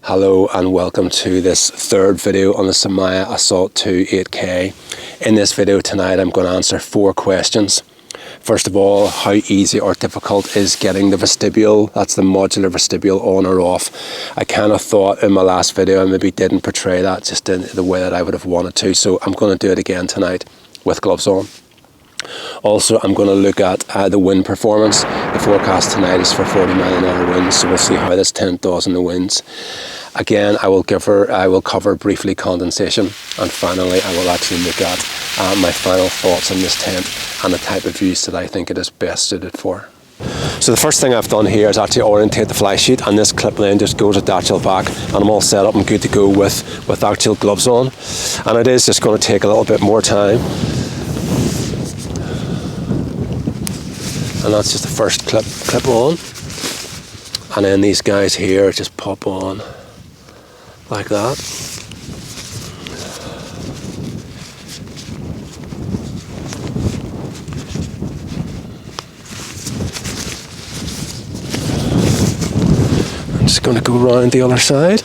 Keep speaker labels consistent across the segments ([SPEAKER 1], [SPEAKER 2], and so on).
[SPEAKER 1] Hello and welcome to this third video on the Samaya Assaut2 8K. In this video tonight I'm going to answer 4 questions. First of all, how easy or difficult is getting the vestibule, that's the modular vestibule, on or off. I kind of thought in my last video I maybe didn't portray that just in the way that I would have wanted to, so I'm going to do it again tonight with gloves on. Also, I'm going to look at the wind performance. The forecast tonight is for 40 mile an hour winds, so we'll see how this tent does in the winds. Again, I will cover briefly condensation, and finally I will actually look at my final thoughts on this tent and the type of use that I think it is best suited for. So the first thing I've done here is actually orientate the fly sheet, and this clip then just goes at the actual back, and I'm all set up and good to go with actual gloves on. And it is just going to take a little bit more time. And that's just the first clip on, and then these guys here just pop on like that. I'm just going to go around the other side.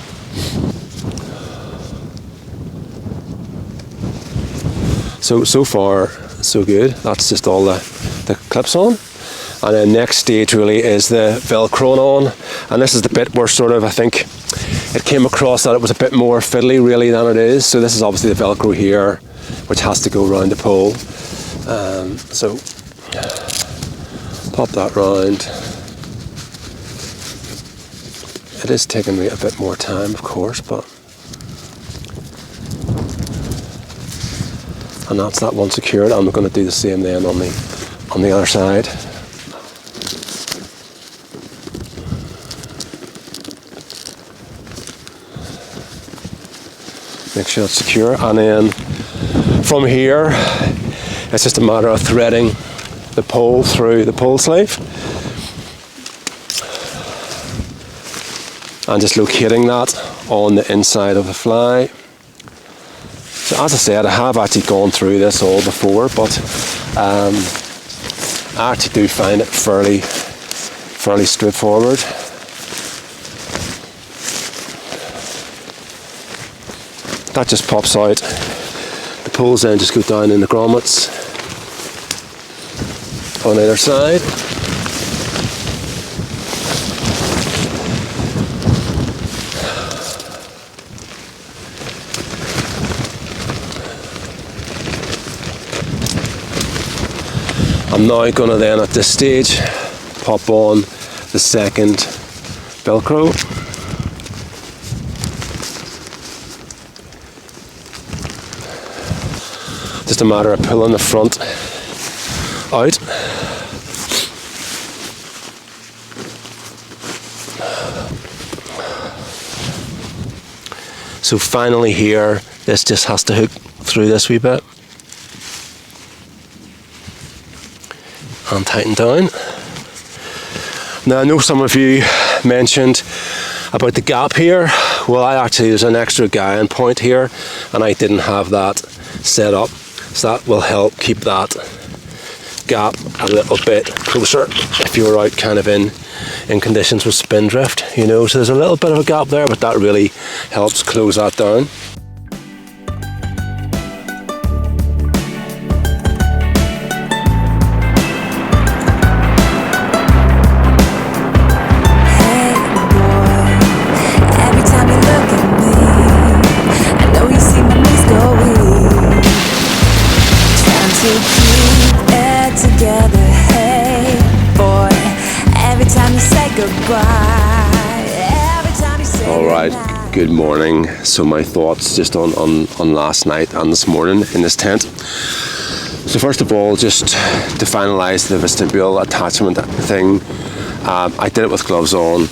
[SPEAKER 1] So far so good. That's just all the clips on. And then next stage really is the Velcro on, and this is the bit where sort of I think it came across that it was a bit more fiddly really than it is. So this is obviously the Velcro here, which has to go around the pole. So pop that round. It is taking me a bit more time, of course, but and that's that one secured. I'm going to do the same then on the other side. Make sure it's secure, and then from here it's just a matter of threading the pole through the pole sleeve and just locating that on the inside of the fly. So as I said, I have actually gone through this all before, but I actually do find it fairly straightforward. That just pops out. The poles then just go down in the grommets on either side. I'm now going to then at this stage pop on the second Velcro. Just a matter of pulling the front out. So finally here, this just has to hook through this wee bit and tighten down. Now I know some of you mentioned about the gap here. Well, there's an extra guy-in point here, and I didn't have that set up. So that will help keep that gap a little bit closer if you're out kind of in conditions with spindrift, you know. So there's a little bit of a gap there, but that really helps close that down. Alright, good morning. So my thoughts just on last night and this morning in this tent. So first of all, just to finalise the vestibule attachment thing, I did it with gloves on,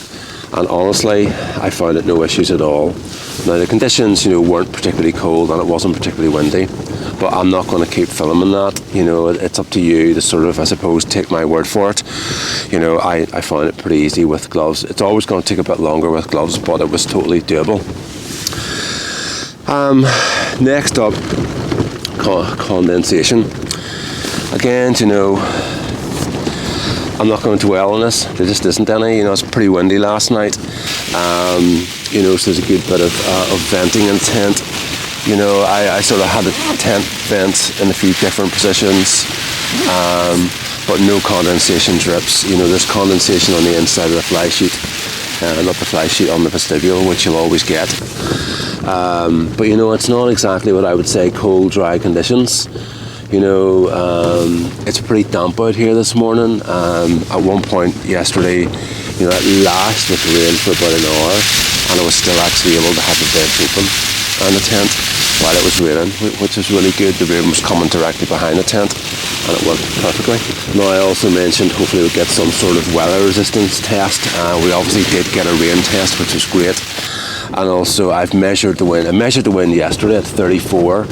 [SPEAKER 1] and honestly I found it no issues at all. Now the conditions, you know, weren't particularly cold and it wasn't particularly windy, but I'm not going to keep filming that. You know, it's up to you to sort of, I suppose, take my word for it. You know, I found it pretty easy with gloves. It's always going to take a bit longer with gloves, but it was totally doable. Next up, condensation. Again, you know, I'm not going to dwell on this. There just isn't any. You know, it's pretty windy last night. You know, so there's a good bit of venting in the tent. You know, I sort of had the tent vents in a few different positions, but no condensation drips. You know, there's condensation on the inside of the fly sheet, not the fly sheet on the vestibule, which you'll always get. But you know, it's not exactly what I would say cold, dry conditions. You know, it's pretty damp out here this morning. At one point yesterday, you know, it lashed with rain for about an hour, and I was still actually able to have the beds open and the tent while it was raining, which was really good. The rain was coming directly behind the tent, and it worked perfectly. Now, I also mentioned hopefully we'll get some sort of weather resistance test. We obviously did get a rain test, which was great. And also I've measured the wind. I measured the wind yesterday at 34,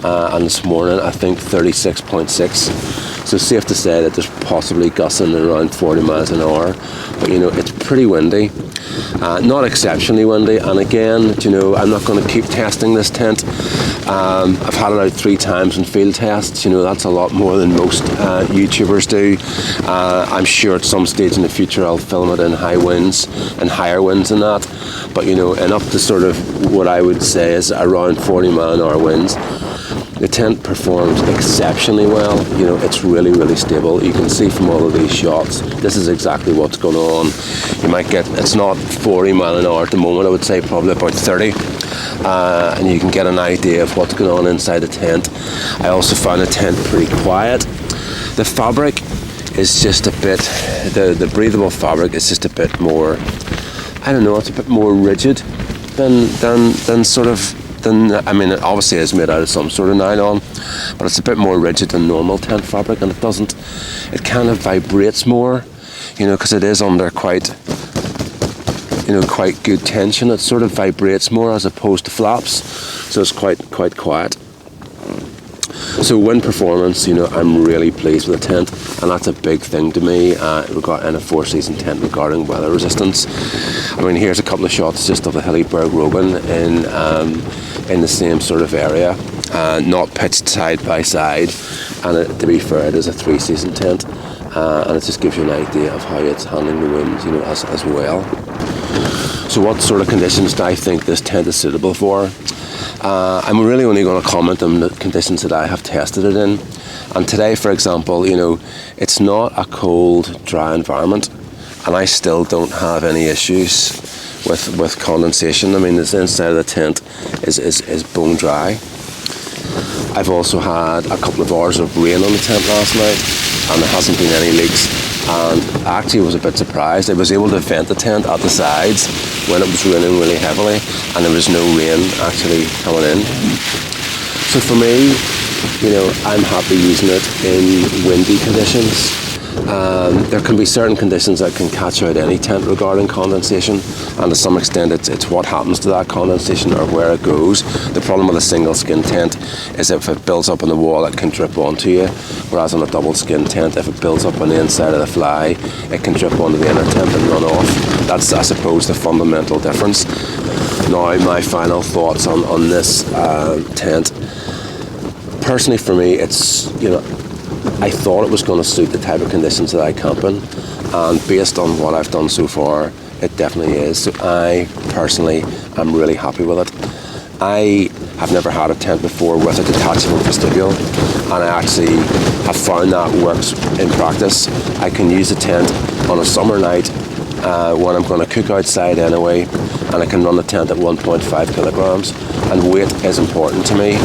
[SPEAKER 1] and this morning I think 36.6. So safe to say that there's possibly gusting around 40 miles an hour. But you know, it's pretty windy. Not exceptionally windy, and again, you know, I'm not going to keep testing this tent. I've had it out 3 times in field tests. You know, that's a lot more than most YouTubers do. I'm sure at some stage in the future I'll film it in high winds and higher winds than that. But you know, and up to sort of what I would say is around 40 mile an hour winds, the tent performs exceptionally well. You know, it's really, really stable. You can see from all of these shots, this is exactly what's going on. You might get, it's not 40 mile an hour at the moment, I would say probably about 30. And you can get an idea of what's going on inside the tent. I also found the tent pretty quiet. The fabric is just a bit, the breathable fabric is just a bit more, I don't know, it's a bit more rigid than sort of, I mean, it obviously is made out of some sort of nylon, but it's a bit more rigid than normal tent fabric, and it kind of vibrates more, you know, because it is under quite good tension. It sort of vibrates more as opposed to flaps, so it's quite quiet. So wind performance, you know, I'm really pleased with the tent, and that's a big thing to me in a 4-season tent regarding weather resistance. I mean, here's a couple of shots just of the Hillyberg Rogan in the same sort of area, not pitched side by side, and to be fair, it is a 3-season tent, and it just gives you an idea of how it's handling the winds, you know, as well. So what sort of conditions do I think this tent is suitable for? I'm really only going to comment on the conditions that I have tested it in. And today, for example, you know, it's not a cold, dry environment, and I still don't have any issues with condensation. I mean, the inside of the tent is bone dry. I've also had a couple of hours of rain on the tent last night, and there hasn't been any leaks. And actually I was a bit surprised. I was able to vent the tent at the sides when it was raining really heavily, and there was no rain actually coming in. So for me, you know, I'm happy using it in windy conditions. There can be certain conditions that can catch out any tent regarding condensation, and to some extent it's what happens to that condensation or where it goes. The problem with a single skin tent is if it builds up on the wall, it can drip onto you, whereas on a double skin tent, if it builds up on the inside of the fly, it can drip onto the inner tent and run off. That's, I suppose, the fundamental difference. Now, my final thoughts on this tent. Personally, for me, it's, you know, I thought it was going to suit the type of conditions that I camp in, and based on what I've done so far, it definitely is. So I personally am really happy with it. I have never had a tent before with a detachable vestibule, and I actually have found that works in practice. I can use a tent on a summer night when I'm going to cook outside anyway, and I can run the tent at 1.5 kilograms, and weight is important to me.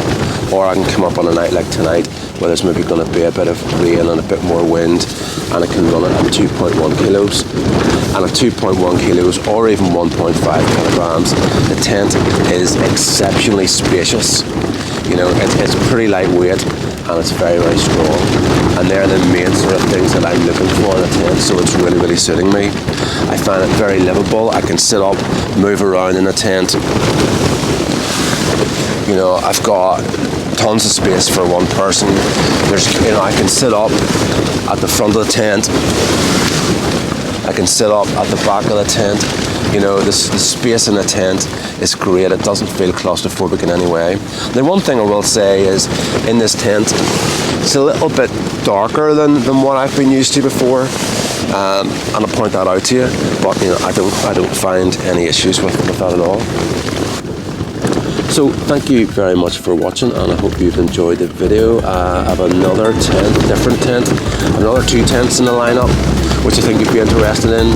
[SPEAKER 1] Or I can come up on a night like tonight where there's maybe going to be a bit of rain and a bit more wind, and I can run it at 2.1 kilos. And at 2.1 kilos or even 1.5 kilograms, the tent is exceptionally spacious. You know, it's pretty lightweight, and it's very, very strong. And they're the main sort of things that I'm looking for in a tent, so it's really, really suiting me. I find it very livable. I can sit up, move around in a tent. You know, I've got tons of space for one person. There's, you know, I can sit up at the front of the tent. I can sit up at the back of the tent. You know, the space in the tent is great. It doesn't feel claustrophobic in any way. The one thing I will say is, in this tent, it's a little bit darker than what I've been used to before. and I'll point that out to you. But you know, I don't find any issues with that at all. So thank you very much for watching, and I hope you've enjoyed the video. I have another tent, different tent, another 2 tents in the lineup, which I think you'd be interested in.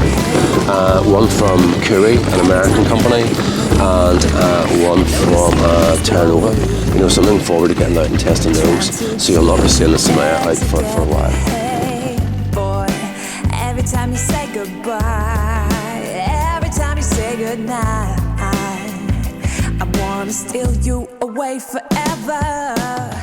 [SPEAKER 1] One from Curry, an American company, and one from Terranova. You know, so I'm looking forward to getting out and testing those. So you'll not be seeing the Samaya out for a while.
[SPEAKER 2] Hey, boy, every time you say goodbye, every time you say goodnight, I wanna steal you away forever.